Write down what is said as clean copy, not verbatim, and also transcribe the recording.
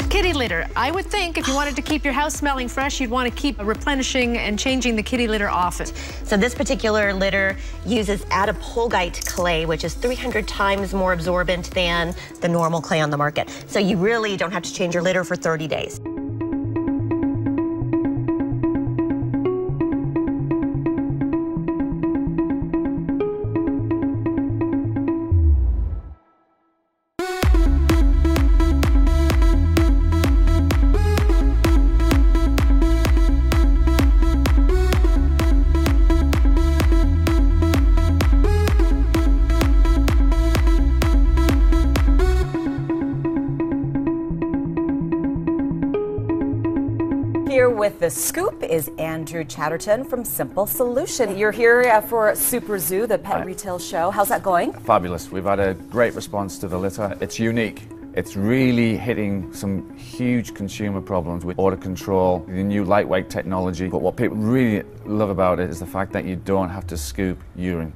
Kitty litter. I would think if you wanted to keep your house smelling fresh, you'd want to keep replenishing and changing the kitty litter often. So this particular litter uses Attapulgite clay, which is 300 times more absorbent than the normal clay on the market. So you really don't have to change your litter for 30 days. Here with the scoop is Andrew Chatterton from Simple Solution. You're here for Super Zoo, the pet retail show. How's that going? Fabulous. We've had a great response to the litter. It's unique. It's really hitting some huge consumer problems with odor control, the new lightweight technology. But what people really love about it is the fact that you don't have to scoop urine.